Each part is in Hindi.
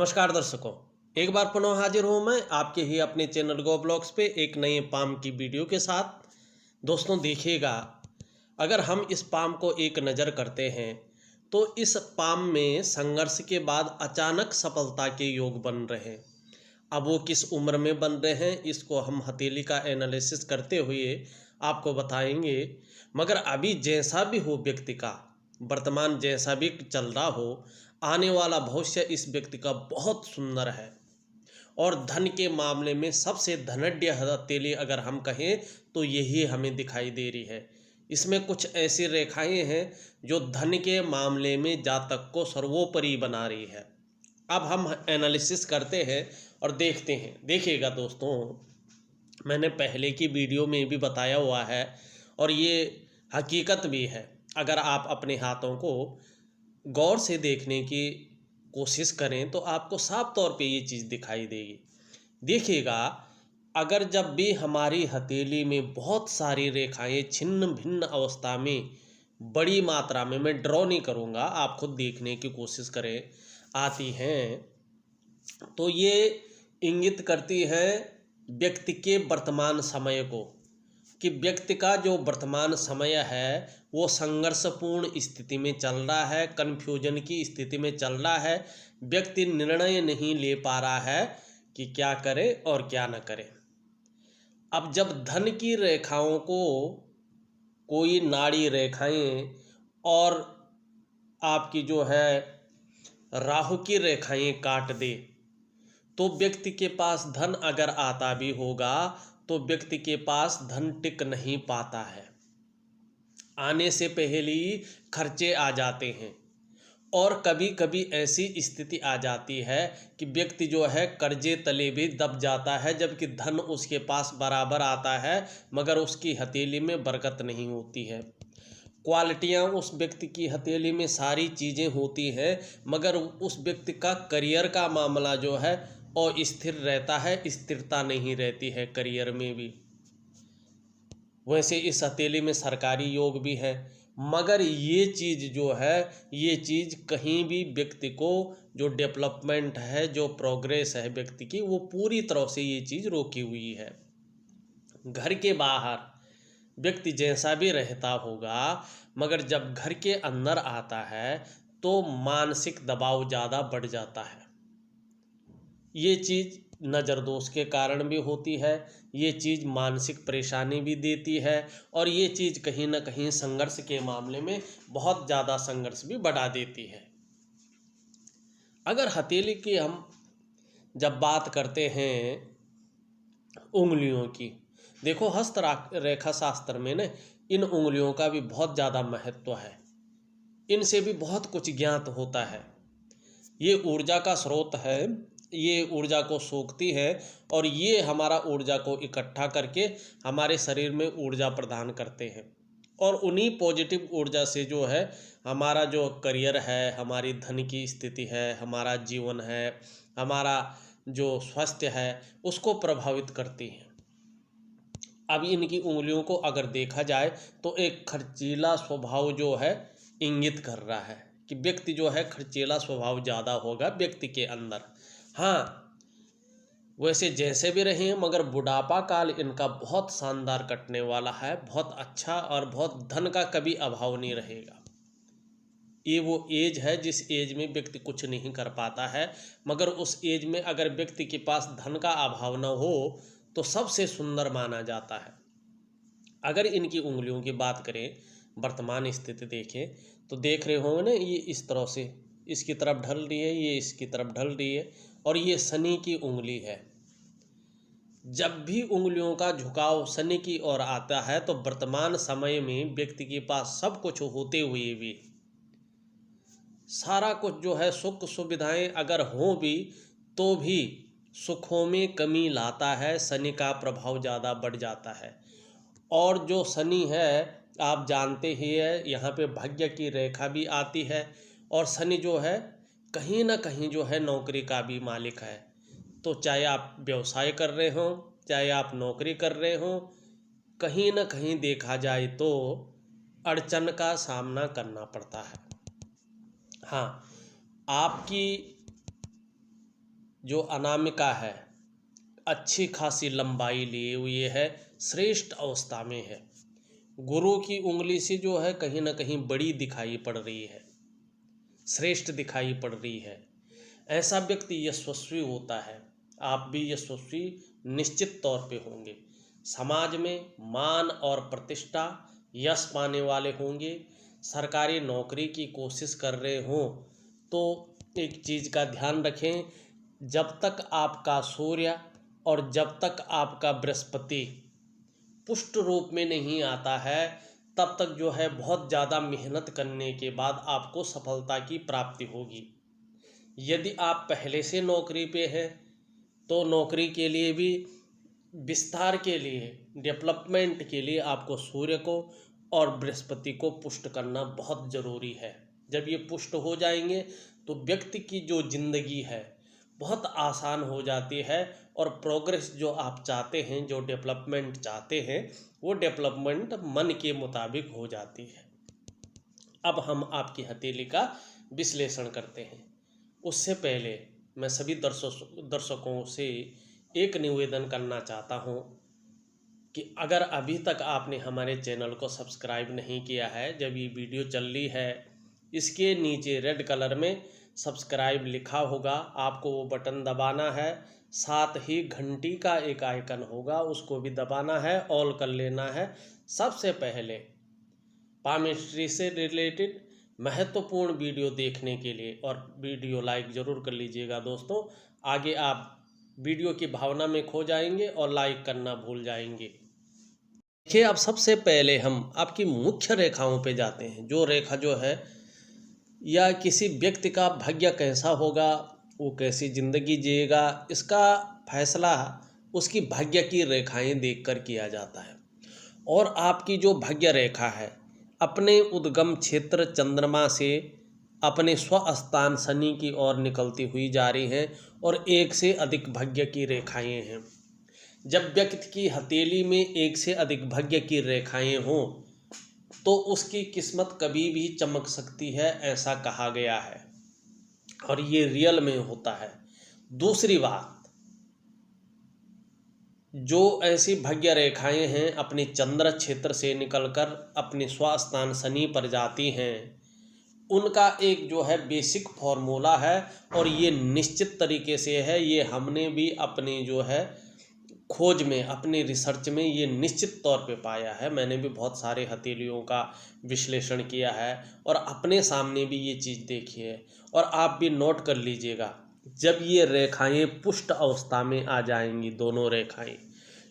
नमस्कार दर्शकों, एक बार पुनः हाजिर हूँ मैं आपके ही अपने चैनल गो ब्लॉग्स पे एक नए पाम की वीडियो के साथ। दोस्तों देखिएगा, अगर हम इस पाम को एक नज़र करते हैं तो इस पाम में संघर्ष के बाद अचानक सफलता के योग बन रहे हैं। अब वो किस उम्र में बन रहे हैं इसको हम हथेली का एनालिसिस करते हुए आपको बताएंगे। मगर अभी जैसा भी हो व्यक्ति का, वर्तमान जैसा भी चल रहा हो, आने वाला भविष्य इस व्यक्ति का बहुत सुंदर है। और धन के मामले में सबसे धनाढ्य हथेली अगर हम कहें तो यही हमें दिखाई दे रही है। इसमें कुछ ऐसी रेखाएं हैं जो धन के मामले में जातक को सर्वोपरि बना रही है। अब हम एनालिसिस करते हैं और देखते हैं। देखिएगा दोस्तों, मैंने पहले की वीडियो में भी बताया हुआ है और ये हकीकत भी है। अगर आप अपने हाथों को गौर से देखने की कोशिश करें तो आपको साफ तौर पे ये चीज़ दिखाई देगी। देखिएगा, अगर जब भी हमारी हथेली में बहुत सारी रेखाएं छिन्न भिन्न अवस्था में बड़ी मात्रा में, मैं ड्रॉ नहीं करूँगा, आप खुद देखने की कोशिश करें, आती हैं तो ये इंगित करती है व्यक्ति के वर्तमान समय को, कि व्यक्ति का जो वर्तमान समय है वो संघर्षपूर्ण स्थिति में चल रहा है, कन्फ्यूजन की स्थिति में चल रहा है। व्यक्ति निर्णय नहीं ले पा रहा है कि क्या करे और क्या न करे। अब जब धन की रेखाओं को कोई नाड़ी रेखाएं और आपकी जो है राहु की रेखाएं काट दे तो व्यक्ति के पास धन अगर आता भी होगा तो व्यक्ति के पास धन टिक नहीं पाता है। आने से पहले ही खर्चे आ जाते हैं और कभी कभी ऐसी स्थिति आ जाती है कि व्यक्ति जो है कर्जे तले भी दब जाता है, जबकि धन उसके पास बराबर आता है मगर उसकी हथेली में बरकत नहीं होती है। क्वालिटियाँ उस व्यक्ति की हथेली में सारी चीज़ें होती हैं मगर उस व्यक्ति का करियर का मामला जो है और स्थिर रहता है, स्थिरता नहीं रहती है करियर में भी। वैसे इस हथेली में सरकारी योग भी है मगर ये चीज़ जो है, ये चीज़ कहीं भी व्यक्ति को जो डेवलपमेंट है, जो प्रोग्रेस है व्यक्ति की, वो पूरी तरह से ये चीज़ रोकी हुई है। घर के बाहर व्यक्ति जैसा भी रहता होगा मगर जब घर के अंदर आता है तो मानसिक दबाव ज़्यादा बढ़ जाता है। ये चीज़ नज़र दोष के कारण भी होती है, ये चीज़ मानसिक परेशानी भी देती है और ये चीज़ कहीं ना कहीं संघर्ष के मामले में बहुत ज़्यादा संघर्ष भी बढ़ा देती है। अगर हथेली की हम जब बात करते हैं उंगलियों की, देखो हस्त रेखा शास्त्र में न इन उंगलियों का भी बहुत ज़्यादा महत्व है। इनसे भी बहुत कुछ ज्ञात होता है। ये ऊर्जा का स्रोत है, ये ऊर्जा को सोखती है और ये हमारा ऊर्जा को इकट्ठा करके हमारे शरीर में ऊर्जा प्रदान करते हैं। और उन्हीं पॉजिटिव ऊर्जा से जो है हमारा जो करियर है, हमारी धन की स्थिति है, हमारा जीवन है, हमारा जो स्वास्थ्य है, उसको प्रभावित करती हैं। अब इनकी उंगलियों को अगर देखा जाए तो एक खर्चीला स्वभाव जो है इंगित कर रहा है कि व्यक्ति जो है खर्चीला स्वभाव ज़्यादा होगा व्यक्ति के अंदर। हाँ, वैसे जैसे भी रहे मगर बुढ़ापा काल इनका बहुत शानदार कटने वाला है, बहुत अच्छा, और बहुत धन का कभी अभाव नहीं रहेगा। ये वो एज है जिस एज में व्यक्ति कुछ नहीं कर पाता है मगर उस एज में अगर व्यक्ति के पास धन का अभाव न हो तो सबसे सुंदर माना जाता है। अगर इनकी उंगलियों की बात करें, वर्तमान स्थिति देखें तो देख रहे होंगे ना, ये इस तरह से इसकी तरफ ढल रही है, ये इसकी तरफ ढल रही है और ये शनि की उंगली है। जब भी उंगलियों का झुकाव शनि की ओर आता है तो वर्तमान समय में व्यक्ति के पास सब कुछ होते हुए भी, सारा कुछ जो है सुख सुविधाएं अगर हों भी तो भी सुखों में कमी लाता है। शनि का प्रभाव ज़्यादा बढ़ जाता है और जो शनि है आप जानते ही है, यहाँ पे भाग्य की रेखा भी आती है और शनि जो है कहीं ना कहीं जो है नौकरी का भी मालिक है। तो चाहे आप व्यवसाय कर रहे हो, चाहे आप नौकरी कर रहे हो, कहीं ना कहीं देखा जाए तो अड़चन का सामना करना पड़ता है। हाँ, आपकी जो अनामिका है अच्छी खासी लंबाई लिए हुई है, श्रेष्ठ अवस्था में है। गुरु की उंगली से जो है कहीं ना कहीं बड़ी दिखाई पड़ रही है, श्रेष्ठ दिखाई पड़ रही है। ऐसा व्यक्ति यशस्वी होता है। आप भी यशस्वी निश्चित तौर पे होंगे। समाज में मान और प्रतिष्ठा, यश पाने वाले होंगे। सरकारी नौकरी की कोशिश कर रहे हों तो एक चीज़ का ध्यान रखें, जब तक आपका सूर्य और जब तक आपका बृहस्पति पुष्ट रूप में नहीं आता है, तब तक जो है बहुत ज़्यादा मेहनत करने के बाद आपको सफलता की प्राप्ति होगी। यदि आप पहले से नौकरी पे हैं तो नौकरी के लिए भी विस्तार के लिए, डेवलपमेंट के लिए आपको सूर्य को और बृहस्पति को पुष्ट करना बहुत ज़रूरी है। जब ये पुष्ट हो जाएंगे तो व्यक्ति की जो ज़िंदगी है बहुत आसान हो जाती है और प्रोग्रेस जो आप चाहते हैं, जो डेवलपमेंट चाहते हैं, वो डेवलपमेंट मन के मुताबिक हो जाती है। अब हम आपकी हथेली का विश्लेषण करते हैं। उससे पहले मैं सभी दर्शकों से एक निवेदन करना चाहता हूं कि अगर अभी तक आपने हमारे चैनल को सब्सक्राइब नहीं किया है, जब ये वीडियो चल रही है इसके नीचे रेड कलर में सब्सक्राइब लिखा होगा, आपको वो बटन दबाना है। साथ ही घंटी का एक आइकन होगा, उसको भी दबाना है, ऑल कर लेना है। सबसे पहले पामिस्ट्री से रिलेटेड महत्वपूर्ण वीडियो देखने के लिए, और वीडियो लाइक ज़रूर कर लीजिएगा दोस्तों। आगे आप वीडियो की भावना में खो जाएंगे और लाइक करना भूल जाएंगे। देखिए, अब सबसे पहले हम आपकी मुख्य रेखाओं पे जाते हैं। जो रेखा जो है, या किसी व्यक्ति का भाग्य कैसा होगा, वो कैसी ज़िंदगी जिएगा, इसका फैसला उसकी भाग्य की रेखाएं देखकर किया जाता है। और आपकी जो भाग्य रेखा है अपने उद्गम क्षेत्र चंद्रमा से अपने स्वस्थान शनि की ओर निकलती हुई जा रही हैं और एक से अधिक भाग्य की रेखाएं हैं। जब व्यक्ति की हथेली में एक से अधिक भाग्य की रेखाएं हों तो उसकी किस्मत कभी भी चमक सकती है, ऐसा कहा गया है और ये रियल में होता है। दूसरी बात, जो ऐसी भाग्य रेखाएं हैं अपने चंद्र क्षेत्र से निकलकर अपने स्वस्थान शनि पर जाती हैं, उनका एक जो है बेसिक फॉर्मूला है और ये निश्चित तरीके से है। ये हमने भी अपनी जो है खोज में, अपनी रिसर्च में ये निश्चित तौर पे पाया है। मैंने भी बहुत सारे हथेलियों का विश्लेषण किया है और अपने सामने भी ये चीज़ देखी है। और आप भी नोट कर लीजिएगा, जब ये रेखाएं पुष्ट अवस्था में आ जाएंगी, दोनों रेखाएं,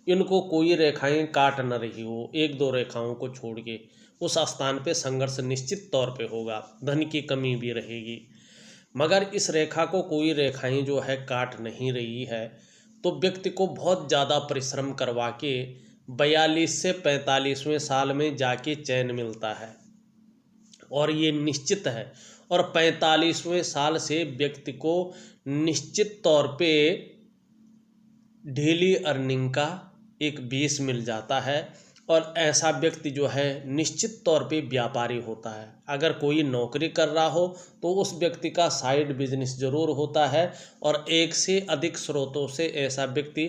इनको कोई रेखाएं काट न रही हो, एक दो रेखाओं को छोड़ के, उस स्थान पे संघर्ष निश्चित तौर पे होगा, धन की कमी भी रहेगी। मगर इस रेखा को कोई रेखाएं जो है काट नहीं रही है तो व्यक्ति को बहुत ज़्यादा परिश्रम करवा के 42 से 45वें साल में जाके चैन मिलता है और ये निश्चित है। और 45वें साल से व्यक्ति को निश्चित तौर पे डेली अर्निंग का एक बेस मिल जाता है और ऐसा व्यक्ति जो है निश्चित तौर पे व्यापारी होता है। अगर कोई नौकरी कर रहा हो तो उस व्यक्ति का साइड बिजनेस ज़रूर होता है और एक से अधिक स्रोतों से ऐसा व्यक्ति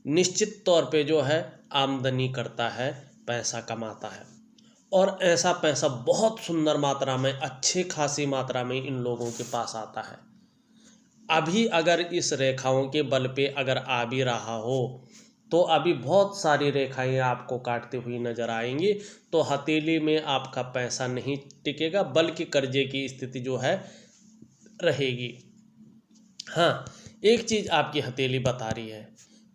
निश्चित तौर पे जो है आमदनी करता है, पैसा कमाता है। और ऐसा पैसा बहुत सुंदर मात्रा में, अच्छी खासी मात्रा में इन लोगों के पास आता है। अभी अगर इस रेखाओं के बल पे अगर आ भी रहा हो तो अभी बहुत सारी रेखाएं आपको काटती हुई नजर आएंगी, तो हथेली में आपका पैसा नहीं टिकेगा बल्कि कर्जे की स्थिति जो है रहेगी। हाँ, एक चीज़ आपकी हथेली बता रही है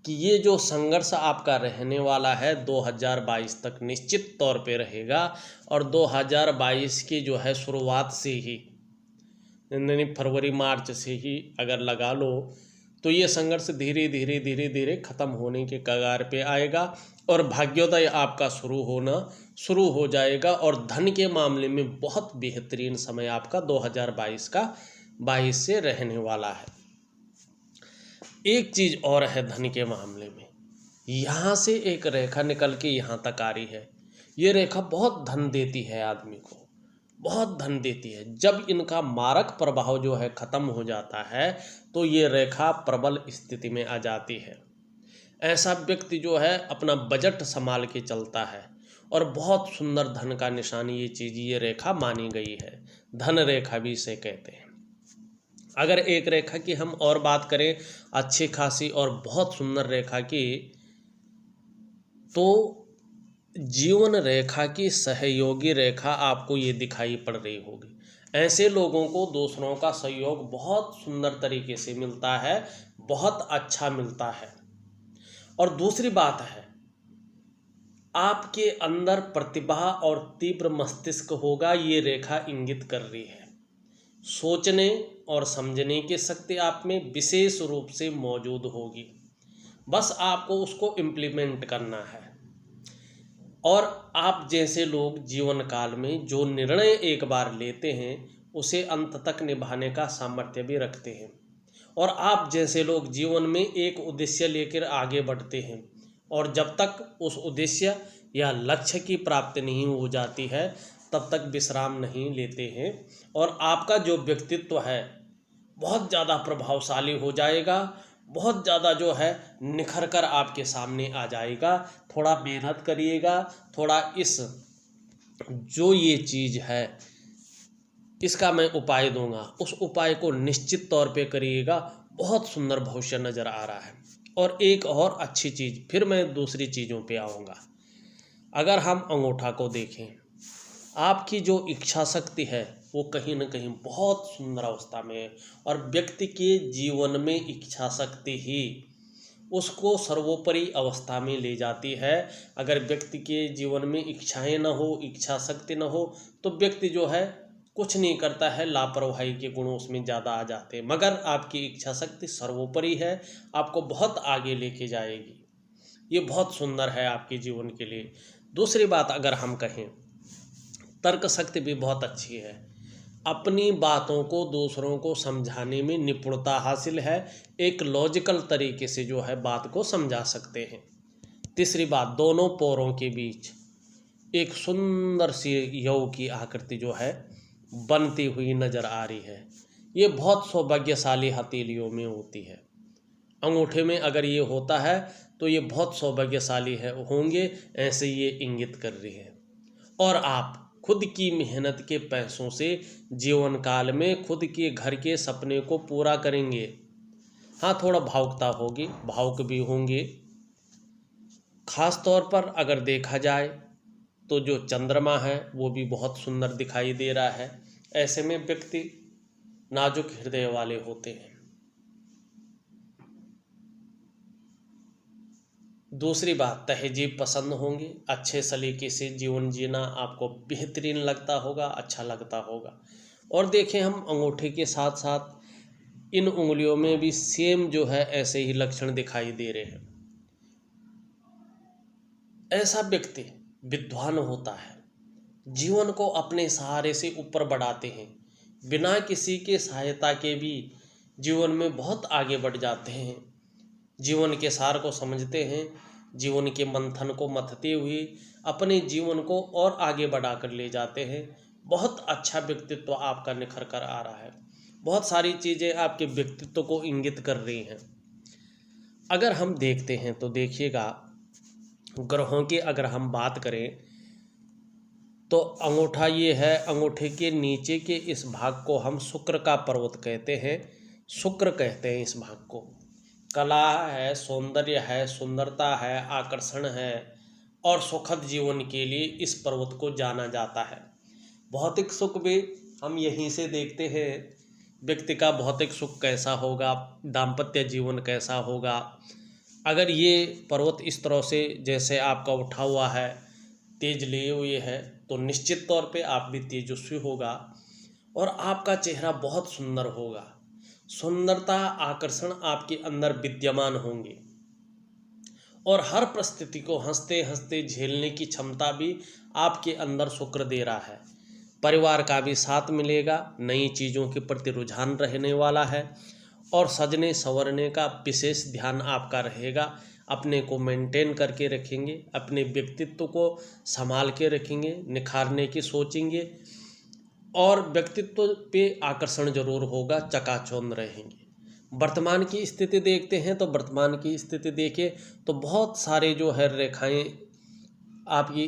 कि ये जो संघर्ष आपका रहने वाला है 2022 तक निश्चित तौर पे रहेगा और 2022 की जो है शुरुआत से ही, यानी फरवरी मार्च से ही अगर लगा लो, तो ये संघर्ष धीरे धीरे ख़त्म होने के कगार पे आएगा और भाग्योदय आपका शुरू हो जाएगा और धन के मामले में बहुत बेहतरीन समय आपका 2022 से रहने वाला है। एक चीज़ और है धन के मामले में, यहाँ से एक रेखा निकल के यहाँ तक आ रही है। ये रेखा बहुत धन देती है आदमी को, बहुत धन देती है। जब इनका मारक प्रभाव जो है खत्म हो जाता है तो ये रेखा प्रबल स्थिति में आ जाती है। ऐसा व्यक्ति जो है अपना बजट संभाल के चलता है और बहुत सुंदर धन का निशान ये चीज़, ये रेखा मानी गई है। धन रेखा भी इसे कहते हैं। अगर एक रेखा की हम और बात करें अच्छी खासी और बहुत सुंदर रेखा की, तो जीवन रेखा की सहयोगी रेखा आपको ये दिखाई पड़ रही होगी। ऐसे लोगों को दूसरों का सहयोग बहुत सुंदर तरीके से मिलता है, बहुत अच्छा मिलता है। और दूसरी बात है, आपके अंदर प्रतिभा और तीव्र मस्तिष्क होगा, ये रेखा इंगित कर रही है। सोचने और समझने की शक्ति आप में विशेष रूप से मौजूद होगी, बस आपको उसको इम्प्लीमेंट करना है। और आप जैसे लोग जीवन काल में जो निर्णय एक बार लेते हैं उसे अंत तक निभाने का सामर्थ्य भी रखते हैं। और आप जैसे लोग जीवन में एक उद्देश्य लेकर आगे बढ़ते हैं और जब तक उस उद्देश्य या लक्ष्य की प्राप्ति नहीं हो जाती है तब तक विश्राम नहीं लेते हैं। और आपका जो व्यक्तित्व है बहुत ज़्यादा प्रभावशाली हो जाएगा, बहुत ज़्यादा जो है निखर कर आपके सामने आ जाएगा। थोड़ा मेहनत करिएगा, थोड़ा इस जो ये चीज़ है इसका मैं उपाय दूंगा, उस उपाय को निश्चित तौर पे करिएगा। बहुत सुंदर भविष्य नज़र आ रहा है। और एक और अच्छी चीज़, फिर मैं दूसरी चीज़ों पे आऊँगा। अगर हम अंगूठा को देखें, आपकी जो इच्छा शक्ति है वो कहीं न कहीं बहुत सुंदर अवस्था में है। और व्यक्ति के जीवन में इच्छा शक्ति ही उसको सर्वोपरि अवस्था में ले जाती है। अगर व्यक्ति के जीवन में इच्छाएं न हो, इच्छा शक्ति न हो, तो व्यक्ति जो है कुछ नहीं करता है, लापरवाही के गुण उसमें ज़्यादा आ जाते हैं। मगर आपकी इच्छा शक्ति सर्वोपरि है, आपको बहुत आगे लेके जाएगी। ये बहुत सुंदर है आपके जीवन के लिए। दूसरी बात अगर हम कहें, तर्क शक्ति भी बहुत अच्छी है। अपनी बातों को दूसरों को समझाने में निपुणता हासिल है। एक लॉजिकल तरीके से जो है बात को समझा सकते हैं। तीसरी बात, दोनों पैरों के बीच एक सुंदर सी यौ की आकृति जो है बनती हुई नजर आ रही है। ये बहुत सौभाग्यशाली हथेलियों में होती है। अंगूठे में अगर ये होता है तो ये बहुत सौभाग्यशाली है होंगे, ऐसे ये इंगित कर रही है। और आप खुद की मेहनत के पैसों से जीवन काल में खुद के घर के सपने को पूरा करेंगे। हाँ, थोड़ा भावुकता होगी, भावुक भी होंगे। खास तौर पर अगर देखा जाए तो जो चंद्रमा है वो भी बहुत सुंदर दिखाई दे रहा है। ऐसे में व्यक्ति नाजुक हृदय वाले होते हैं। दूसरी बात, तहजीब पसंद होंगे, अच्छे सलीके से जीवन जीना आपको बेहतरीन लगता होगा, अच्छा लगता होगा। और देखें हम अंगूठे के साथ साथ इन उंगलियों में भी सेम जो है ऐसे ही लक्षण दिखाई दे रहे हैं। ऐसा व्यक्ति विद्वान होता है, जीवन को अपने सहारे से ऊपर बढ़ाते हैं, बिना किसी के सहायता के भी जीवन में बहुत आगे बढ़ जाते हैं। जीवन के सार को समझते हैं, जीवन के मंथन को मथते हुए अपने जीवन को और आगे बढ़ा कर ले जाते हैं। बहुत अच्छा व्यक्तित्व आपका निखर कर आ रहा है। बहुत सारी चीज़ें आपके व्यक्तित्व को इंगित कर रही हैं। अगर हम देखते हैं तो देखिएगा, ग्रहों की अगर हम बात करें तो अंगूठा ये है, अंगूठे के नीचे के इस भाग को हम शुक्र का पर्वत कहते हैं। शुक्र कहते हैं इस भाग को। कला है, सौंदर्य है, सुंदरता है, आकर्षण है और सुखद जीवन के लिए इस पर्वत को जाना जाता है। भौतिक सुख भी हम यहीं से देखते हैं। व्यक्ति का भौतिक सुख कैसा होगा, दाम्पत्य जीवन कैसा होगा। अगर ये पर्वत इस तरह से जैसे आपका उठा हुआ है, तेज लिए हुए है, तो निश्चित तौर पे आप भी तेजस्वी होगा और आपका चेहरा बहुत सुंदर होगा। सुंदरता, आकर्षण आपके अंदर विद्यमान होंगे और हर परिस्थिति को हंसते हंसते झेलने की क्षमता भी आपके अंदर शुक्र दे रहा है। परिवार का भी साथ मिलेगा, नई चीज़ों के प्रति रुझान रहने वाला है और सजने संवरने का विशेष ध्यान आपका रहेगा। अपने को मेंटेन करके रखेंगे, अपने व्यक्तित्व को संभाल के रखेंगे, निखारने की सोचेंगे। और व्यक्तित्व पे आकर्षण जरूर होगा, चकाचौंध रहेंगे। वर्तमान की स्थिति देखते हैं तो वर्तमान की स्थिति देखें तो बहुत सारे जो है रेखाएं आपकी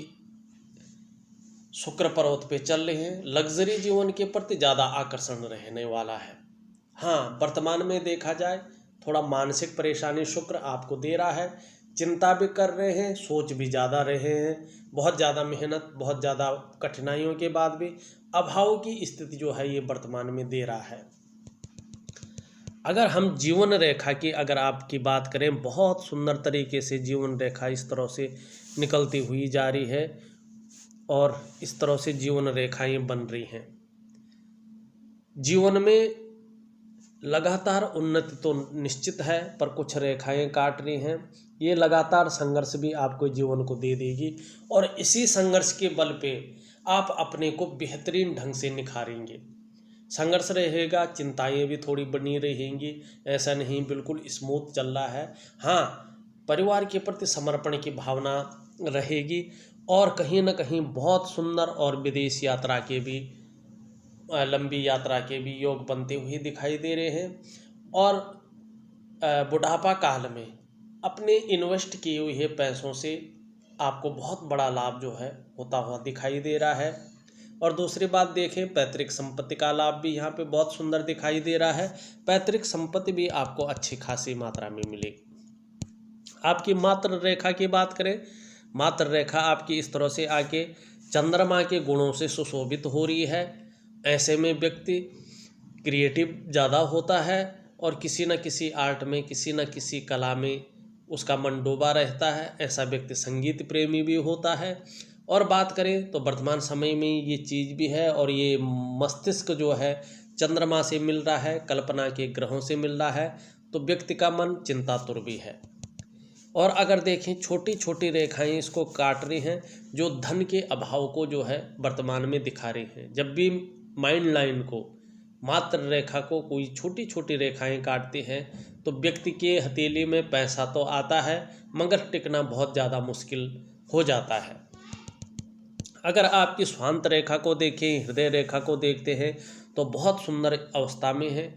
शुक्र पर्वत पे चल रहे हैं। लग्जरी जीवन के प्रति ज़्यादा आकर्षण रहने वाला है। हाँ, वर्तमान में देखा जाए थोड़ा मानसिक परेशानी शुक्र आपको दे रहा है। चिंता भी कर रहे हैं, सोच भी ज़्यादा रहे हैं, बहुत ज़्यादा मेहनत, बहुत ज़्यादा कठिनाइयों के बाद भी अभाव की स्थिति जो है ये वर्तमान में दे रहा है। अगर हम जीवन रेखा की अगर आपकी बात करें, बहुत सुंदर तरीके से जीवन रेखा इस तरह से निकलती हुई जा रही है और इस तरह से जीवन रेखाएं बन रही हैं। जीवन में लगातार उन्नति तो निश्चित है, पर कुछ रेखाएं काट रही हैं। ये लगातार संघर्ष भी आपको जीवन को दे देगी और इसी संघर्ष के बल पे आप अपने को बेहतरीन ढंग से निखारेंगे। संघर्ष रहेगा, चिंताएं भी थोड़ी बनी रहेंगी, ऐसा नहीं बिल्कुल स्मूथ चल रहा है। हाँ, परिवार के प्रति समर्पण की भावना रहेगी और कहीं ना कहीं बहुत सुंदर और विदेश यात्रा के भी, लंबी यात्रा के भी योग बनते हुए दिखाई दे रहे हैं। और बुढ़ापा काल में अपने इन्वेस्ट किए हुए पैसों से आपको बहुत बड़ा लाभ जो है होता हुआ दिखाई दे रहा है। और दूसरी बात देखें, पैतृक संपत्ति का लाभ भी यहाँ पे बहुत सुंदर दिखाई दे रहा है। पैतृक संपत्ति भी आपको अच्छी खासी मात्रा में मिलेगी। आपकी मातृ रेखा की बात करें, मातृ रेखा आपकी इस तरह से आके चंद्रमा के गुणों से सुशोभित हो रही है। ऐसे में व्यक्ति क्रिएटिव ज़्यादा होता है और किसी न किसी आर्ट में, किसी न किसी कला में उसका मन डूबा रहता है। ऐसा व्यक्ति संगीत प्रेमी भी होता है। और बात करें तो वर्तमान समय में ये चीज़ भी है और ये मस्तिष्क जो है चंद्रमा से मिल रहा है, कल्पना के ग्रहों से मिल रहा है, तो व्यक्ति का मन चिंतातुर भी है। और अगर देखें, छोटी छोटी रेखाएं इसको काट रही हैं जो धन के अभाव को जो है वर्तमान में दिखा रही हैं। जब भी माइंड लाइन को, मात्र रेखा को कोई छोटी छोटी रेखाएं काटती हैं तो व्यक्ति के हथेली में पैसा तो आता है मगर टिकना बहुत ज़्यादा मुश्किल हो जाता है। अगर आपकी स्वांत रेखा को देखें, हृदय रेखा को देखते हैं तो बहुत सुंदर अवस्था में है।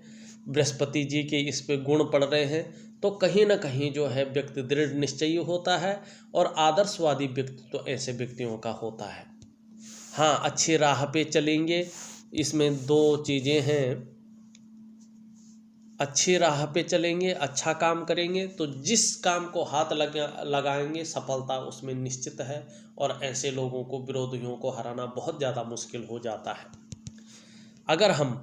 बृहस्पति जी के इस पे गुण पड़ रहे हैं तो कहीं ना कहीं जो है व्यक्ति दृढ़ निश्चयी होता है और आदर्शवादी व्यक्ति तो ऐसे व्यक्तियों का होता है। हाँ, अच्छी राह पे चलेंगे। इसमें दो चीज़ें हैं, अच्छी राह पे चलेंगे, अच्छा काम करेंगे तो जिस काम को हाथ लगाएंगे सफलता उसमें निश्चित है और ऐसे लोगों को, विरोधियों को हराना बहुत ज़्यादा मुश्किल हो जाता है। अगर हम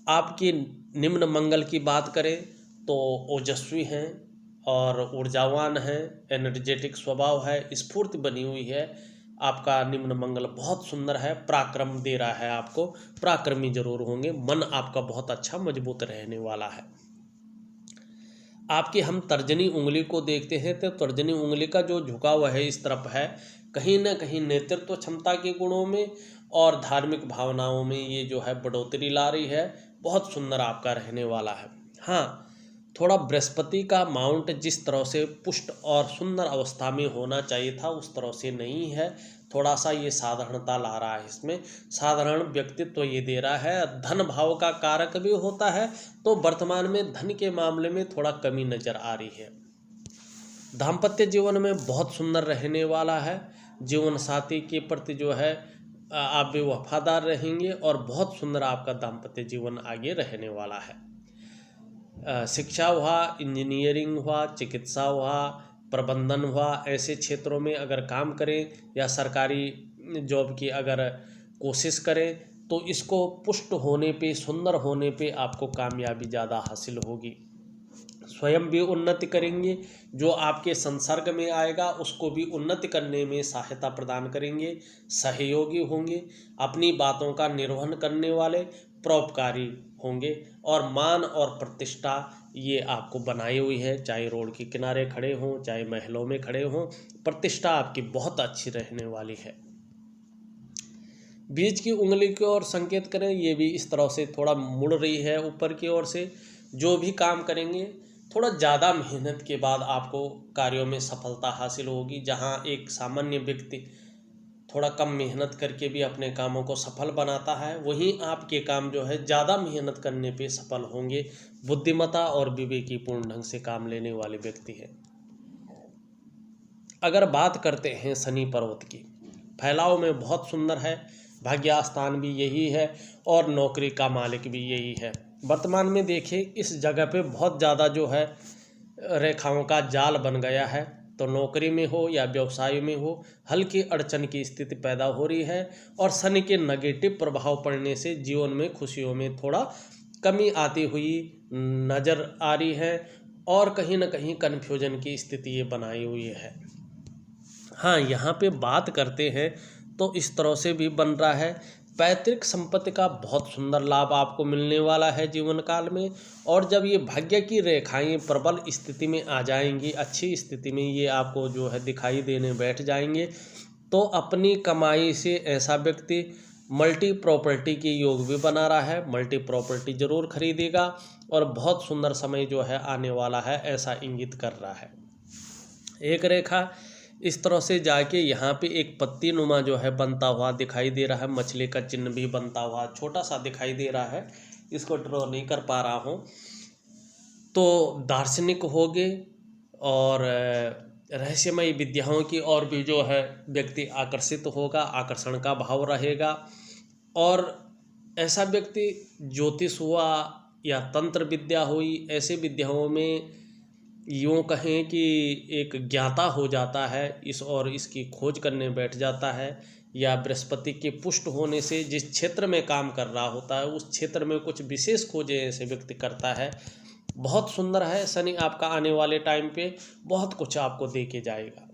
आपकी निम्न मंगल की बात करें तो ओजस्वी हैं और ऊर्जावान हैं, एनर्जेटिक स्वभाव है, स्फूर्ति बनी हुई है। आपका निम्न मंगल बहुत सुंदर है, पराक्रम दे रहा है आपको, पराक्रमी जरूर होंगे। मन आपका बहुत अच्छा मजबूत रहने वाला है। आपकी हम तर्जनी उंगली को देखते हैं तो तर्जनी उंगली का जो झुकाव है इस तरफ है, कहीं ना कहीं नेतृत्व क्षमता के गुणों में और धार्मिक भावनाओं में ये जो है बढ़ोतरी ला रही है। बहुत सुंदर आपका रहने वाला है। हाँ, थोड़ा बृहस्पति का माउंट जिस तरह से पुष्ट और सुंदर अवस्था में होना चाहिए था उस तरह से नहीं है। थोड़ा सा ये साधारणता ला रहा है, इसमें साधारण व्यक्तित्व ये दे रहा है। धन भाव का कारक भी होता है तो वर्तमान में धन के मामले में थोड़ा कमी नजर आ रही है। दाम्पत्य जीवन में बहुत सुंदर रहने वाला है। जीवन साथी के प्रति जो है आप भी वफादार रहेंगे और बहुत सुंदर आपका दाम्पत्य जीवन आगे रहने वाला है। शिक्षा हुआ, इंजीनियरिंग हुआ, चिकित्सा हुआ, प्रबंधन हुआ, ऐसे क्षेत्रों में अगर काम करें या सरकारी जॉब की अगर कोशिश करें तो इसको पुष्ट होने पे, सुंदर होने पे आपको कामयाबी ज़्यादा हासिल होगी। स्वयं भी उन्नति करेंगे, जो आपके संसर्ग में आएगा उसको भी उन्नति करने में सहायता प्रदान करेंगे, सहयोगी होंगे, अपनी बातों का निर्वहन करने वाले, परोपकारी होंगे और मान और प्रतिष्ठा ये आपको बनाई हुई है। चाहे रोड के किनारे खड़े हों, चाहे महलों में खड़े हों, प्रतिष्ठा आपकी बहुत अच्छी रहने वाली है। बीच की उंगली की ओर संकेत करें, ये भी इस तरह से थोड़ा मुड़ रही है ऊपर की ओर से। जो भी काम करेंगे थोड़ा ज़्यादा मेहनत के बाद आपको कार्यों में सफलता हासिल होगी। जहां एक सामान्य व्यक्ति थोड़ा कम मेहनत करके भी अपने कामों को सफल बनाता है, वहीं आपके काम जो है ज़्यादा मेहनत करने पे सफल होंगे। बुद्धिमत्ता और विवेकीपूर्ण ढंग से काम लेने वाले व्यक्ति हैं। अगर बात करते हैं शनि पर्वत की, फैलाव में बहुत सुंदर है, भाग्यस्थान भी यही है और नौकरी का मालिक भी यही है। वर्तमान में देखिए इस जगह पे बहुत ज़्यादा जो है रेखाओं का जाल बन गया है, तो नौकरी में हो या व्यवसाय में हो हल्की अड़चन की स्थिति पैदा हो रही है और शनि के नेगेटिव प्रभाव पड़ने से जीवन में खुशियों में थोड़ा कमी आती हुई नज़र आ रही है और कहीं ना कहीं कन्फ्यूजन की स्थिति ये बनाई हुई है। हाँ, यहाँ पे बात करते हैं तो इस तरह से भी बन रहा है, पैतृक संपत्ति का बहुत सुंदर लाभ आपको मिलने वाला है जीवन काल में। और जब ये भाग्य की रेखाएं प्रबल स्थिति में आ जाएंगी, अच्छी स्थिति में ये आपको जो है दिखाई देने बैठ जाएंगे, तो अपनी कमाई से ऐसा व्यक्ति मल्टी प्रॉपर्टी की योग भी बना रहा है, मल्टी प्रॉपर्टी जरूर खरीदेगा और बहुत सुंदर समय जो है आने वाला है, ऐसा इंगित कर रहा है। एक रेखा इस तरह से जाके यहाँ पे एक पत्ती नुमा जो है बनता हुआ दिखाई दे रहा है, मछली का चिन्ह भी बनता हुआ छोटा सा दिखाई दे रहा है, इसको ड्रॉ नहीं कर पा रहा हूँ। तो दार्शनिक होगे और रहस्यमयी विद्याओं की और भी जो है व्यक्ति आकर्षित होगा, आकर्षण का भाव रहेगा। और ऐसा व्यक्ति ज्योतिष हुआ या तंत्र विद्या हुई, ऐसे विद्याओं में यूँ कहें कि एक ज्ञाता हो जाता है इस और इसकी खोज करने बैठ जाता है, या बृहस्पति के पुष्ट होने से जिस क्षेत्र में काम कर रहा होता है उस क्षेत्र में कुछ विशेष खोजें ऐसे व्यक्ति करता है। बहुत सुंदर है, शनि आपका आने वाले टाइम पे बहुत कुछ आपको दे के जाएगा।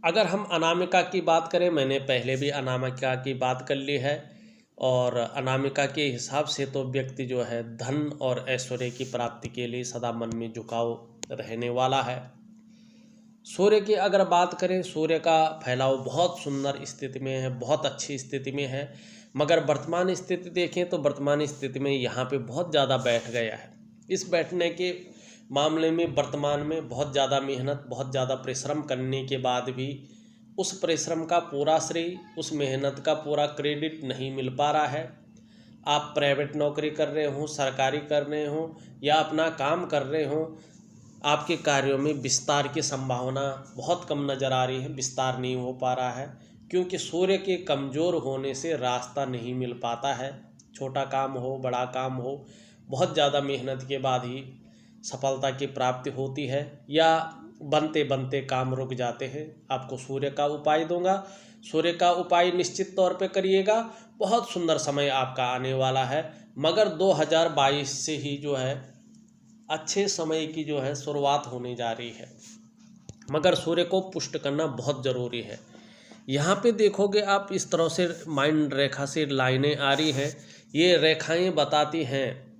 अगर हम अनामिका की बात करें, मैंने पहले भी अनामिका की बात कर ली है, और अनामिका के हिसाब से तो व्यक्ति जो है धन और ऐश्वर्य की प्राप्ति के लिए सदा मन में झुकाव रहने वाला है। सूर्य की अगर बात करें, सूर्य का फैलाव बहुत सुंदर स्थिति में है, बहुत अच्छी स्थिति में है, मगर वर्तमान स्थिति देखें तो वर्तमान स्थिति में यहाँ पे बहुत ज़्यादा बैठ गया है। इस बैठने के मामले में वर्तमान में बहुत ज़्यादा मेहनत, बहुत ज़्यादा परिश्रम करने के बाद भी उस परिश्रम का पूरा श्रेय, उस मेहनत का पूरा क्रेडिट नहीं मिल पा रहा है। आप प्राइवेट नौकरी कर रहे हो, सरकारी कर रहे हो या अपना काम कर रहे हो, आपके कार्यों में विस्तार की संभावना बहुत कम नज़र आ रही है, विस्तार नहीं हो पा रहा है, क्योंकि सूर्य के कमज़ोर होने से रास्ता नहीं मिल पाता है। छोटा काम हो, बड़ा काम हो, बहुत ज़्यादा मेहनत के बाद ही सफलता की प्राप्ति होती है, या बनते बनते काम रुक जाते हैं। आपको सूर्य का उपाय दूंगा, सूर्य का उपाय निश्चित तौर पे करिएगा, बहुत सुंदर समय आपका आने वाला है। मगर 2022 से ही जो है अच्छे समय की जो है शुरुआत होने जा रही है, मगर सूर्य को पुष्ट करना बहुत ज़रूरी है। यहाँ पे देखोगे आप इस तरह से माइंड रेखा से लाइनें आ रही हैं, ये रेखाएं बताती हैं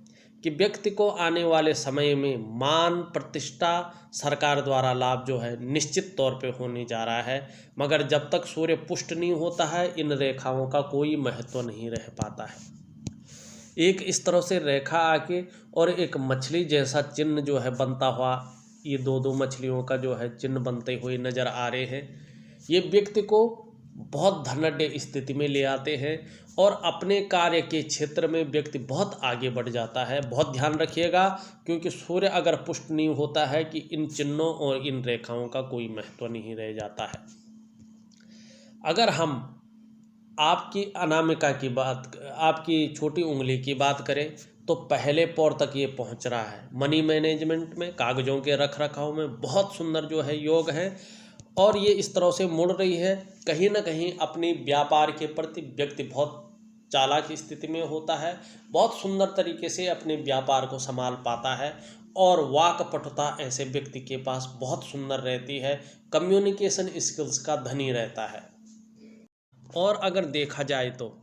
कि व्यक्ति को आने वाले समय में मान प्रतिष्ठा सरकार द्वारा लाभ जो है निश्चित तौर पे होने जा रहा है। मगर जब तक सूर्य पुष्ट नहीं होता है इन रेखाओं का कोई महत्व नहीं रह पाता है। एक इस तरह से रेखा आके और एक मछली जैसा चिन्ह जो है बनता हुआ, ये दो मछलियों का जो है चिन्ह बनते हुए नज़र आ रहे हैं, ये व्यक्ति को बहुत धनाढ्य स्थिति में ले आते हैं और अपने कार्य के क्षेत्र में व्यक्ति बहुत आगे बढ़ जाता है। बहुत ध्यान रखिएगा, क्योंकि सूर्य अगर पुष्ट नहीं होता है कि इन चिन्हों और इन रेखाओं का कोई महत्व नहीं रह जाता है। अगर हम आपकी अनामिका की बात, आपकी छोटी उंगली की बात करें, तो पहले पौर तक ये पहुंच रहा है। मनी मैनेजमेंट में, कागज़ों के रख रखाव में बहुत सुंदर जो है योग है, और ये इस तरह से मुड़ रही है। कहीं ना कहीं अपनी व्यापार के प्रति व्यक्ति बहुत चालाक स्थिति में होता है, बहुत सुंदर तरीके से अपने व्यापार को संभाल पाता है, और वाक्पटुता ऐसे व्यक्ति के पास बहुत सुंदर रहती है, कम्युनिकेशन स्किल्स का धनी रहता है। और अगर देखा जाए तो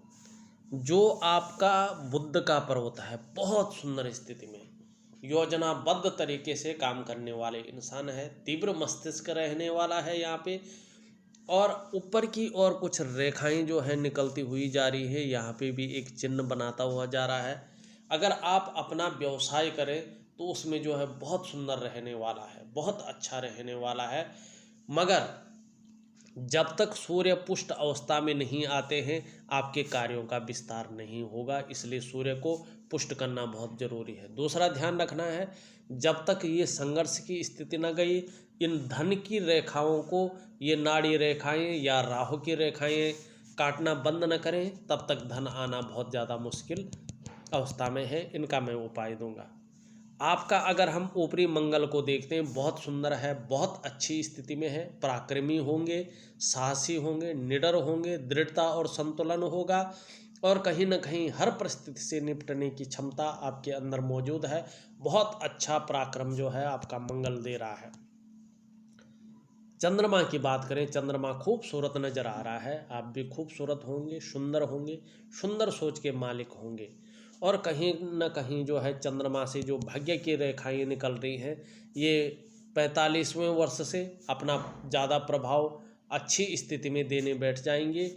जो आपका बुध का पर्वत है बहुत सुंदर स्थिति में योजनाबद्ध तरीके से काम करने वाले इंसान है, तीव्र मस्तिष्क रहने वाला है यहाँ पे, और ऊपर की और कुछ रेखाएं जो है निकलती हुई जा रही है, यहाँ पे भी एक चिन्ह बनाता हुआ जा रहा है। अगर आप अपना व्यवसाय करें तो उसमें जो है बहुत सुंदर रहने वाला है, बहुत अच्छा रहने वाला है। मगर जब तक सूर्य पुष्ट अवस्था में नहीं आते हैं आपके कार्यों का विस्तार नहीं होगा, इसलिए सूर्य को पुष्ट करना बहुत जरूरी है। दूसरा ध्यान रखना है, जब तक ये संघर्ष की स्थिति न गई, इन धन की रेखाओं को ये नाड़ी रेखाएं या राहु की रेखाएं काटना बंद न करें, तब तक धन आना बहुत ज़्यादा मुश्किल अवस्था में है। इनका मैं उपाय दूंगा। आपका अगर हम ऊपरी मंगल को देखते हैं, बहुत सुंदर है, बहुत अच्छी स्थिति में है, पराक्रमी होंगे, साहसी होंगे, निडर होंगे, दृढ़ता और संतुलन होगा और कहीं न कहीं हर परिस्थिति से निपटने की क्षमता आपके अंदर मौजूद है। बहुत अच्छा पराक्रम जो है आपका मंगल दे रहा है। चंद्रमा की बात करें, चंद्रमा खूबसूरत नजर आ रहा है। आप भी खूबसूरत होंगे, सुंदर सोच के मालिक होंगे और कहीं न कहीं जो है चंद्रमा से जो भाग्य की रेखाएं निकल रही हैं, ये 45वें वर्ष से अपना ज़्यादा प्रभाव अच्छी स्थिति में देने बैठ जाएंगे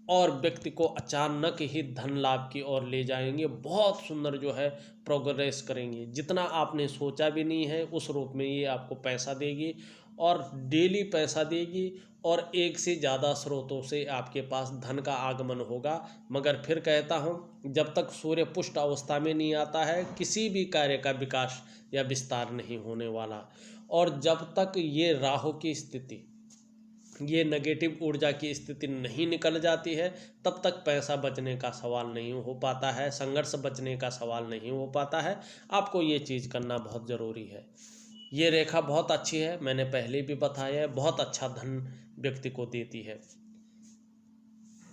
और व्यक्ति को अचानक ही धन लाभ की ओर ले जाएंगे। बहुत सुंदर जो है प्रोग्रेस करेंगे, जितना आपने सोचा भी नहीं है उस रूप में ये आपको पैसा देगी और डेली पैसा देगी और एक से ज़्यादा स्रोतों से आपके पास धन का आगमन होगा। मगर फिर कहता हूँ, जब तक सूर्य पुष्ट अवस्था में नहीं आता है किसी भी कार्य का विकास या विस्तार नहीं होने वाला। और जब तक ये राहु की स्थिति, ये नेगेटिव ऊर्जा की स्थिति नहीं निकल जाती है, तब तक पैसा बचने का सवाल नहीं हो पाता है, संघर्ष बचने का सवाल नहीं हो पाता है। आपको ये चीज़ करना बहुत ज़रूरी है। ये रेखा बहुत अच्छी है, मैंने पहले भी बताया है, बहुत अच्छा धन व्यक्ति को देती है।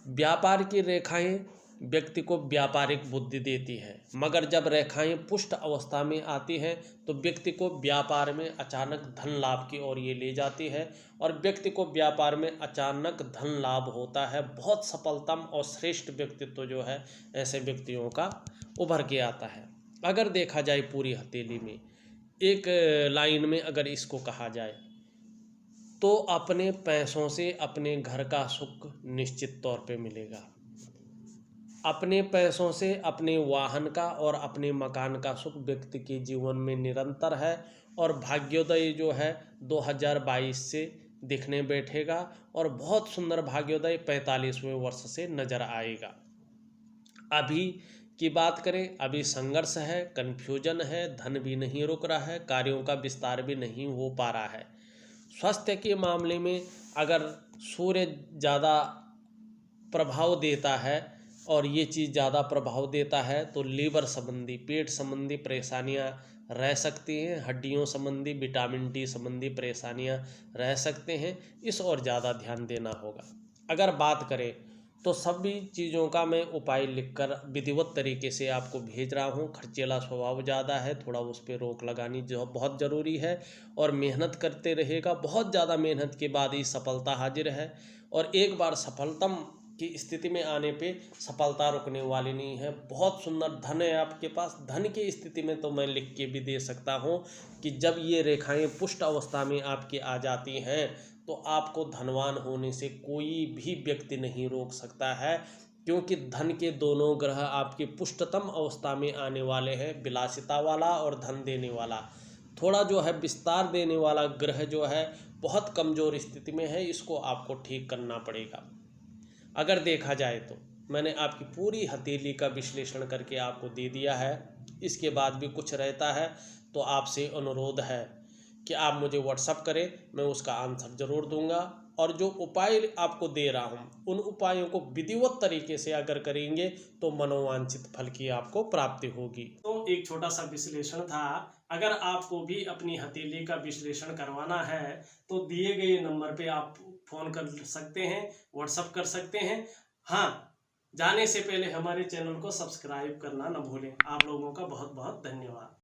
व्यापार की रेखाएं व्यक्ति को व्यापारिक बुद्धि देती है, मगर जब रेखाएं पुष्ट अवस्था में आती हैं तो व्यक्ति को व्यापार में अचानक धन लाभ की ओर ये ले जाती है और व्यक्ति को व्यापार में अचानक धन लाभ होता है। बहुत सफलतम और श्रेष्ठ व्यक्तित्व जो है ऐसे व्यक्तियों का उभर के आता है। अगर देखा जाए पूरी हथेली में एक लाइन में अगर इसको कहा जाए तो अपने पैसों से अपने घर का सुख निश्चित तौर पे मिलेगा। अपने पैसों से अपने वाहन का और अपने मकान का सुख व्यक्ति के जीवन में निरंतर है और भाग्योदय जो है 2022 से दिखने बैठेगा और बहुत सुंदर भाग्योदय 45वें वर्ष से नजर आएगा। अभी की बात करें, अभी संघर्ष है, कन्फ्यूजन है, धन भी नहीं रुक रहा है, कार्यों का विस्तार भी नहीं हो पा रहा है। स्वास्थ्य के मामले में अगर सूर्य ज़्यादा प्रभाव देता है और ये चीज़ ज़्यादा प्रभाव देता है तो लीवर संबंधी, पेट संबंधी परेशानियां रह सकती हैं, हड्डियों संबंधी, विटामिन डी संबंधी परेशानियां रह सकते हैं। इस ओर ज़्यादा ध्यान देना होगा। अगर बात करें तो सभी चीज़ों का मैं उपाय लिखकर विधिवत तरीके से आपको भेज रहा हूँ। खर्चीला स्वभाव ज़्यादा है, थोड़ा उस पर रोक लगानी जो बहुत ज़रूरी है और मेहनत करते रहेगा। बहुत ज़्यादा मेहनत के बाद ही सफलता हाजिर है और एक बार सफलतम की स्थिति में आने पे सफलता रुकने वाली नहीं है। बहुत सुंदर धन है आपके पास। धन की स्थिति में तो मैं लिख के भी दे सकता हूँ कि जब ये रेखाएं पुष्ट अवस्था में आपके आ जाती हैं तो आपको धनवान होने से कोई भी व्यक्ति नहीं रोक सकता है, क्योंकि धन के दोनों ग्रह आपके पुष्टतम अवस्था में आने वाले हैं। विलासिता वाला और धन देने वाला, थोड़ा जो है विस्तार देने वाला ग्रह जो है बहुत कमज़ोर स्थिति में है, इसको आपको ठीक करना पड़ेगा। अगर देखा जाए तो मैंने आपकी पूरी हथेली का विश्लेषण करके आपको दे दिया है। इसके बाद भी कुछ रहता है तो आपसे अनुरोध है कि आप मुझे व्हाट्सअप करें, मैं उसका आंसर ज़रूर दूंगा। और जो उपाय आपको दे रहा हूँ उन उपायों को विधिवत तरीके से अगर करेंगे तो मनोवांछित फल की आपको प्राप्ति होगी। तो एक छोटा सा विश्लेषण था। अगर आपको भी अपनी हथेली का विश्लेषण करवाना है तो दिए गए नंबर पे आप फ़ोन कर सकते हैं, व्हाट्सअप कर सकते हैं। हाँ, जाने से पहले हमारे चैनल को सब्सक्राइब करना न भूलें। आप लोगों का बहुत बहुत धन्यवाद।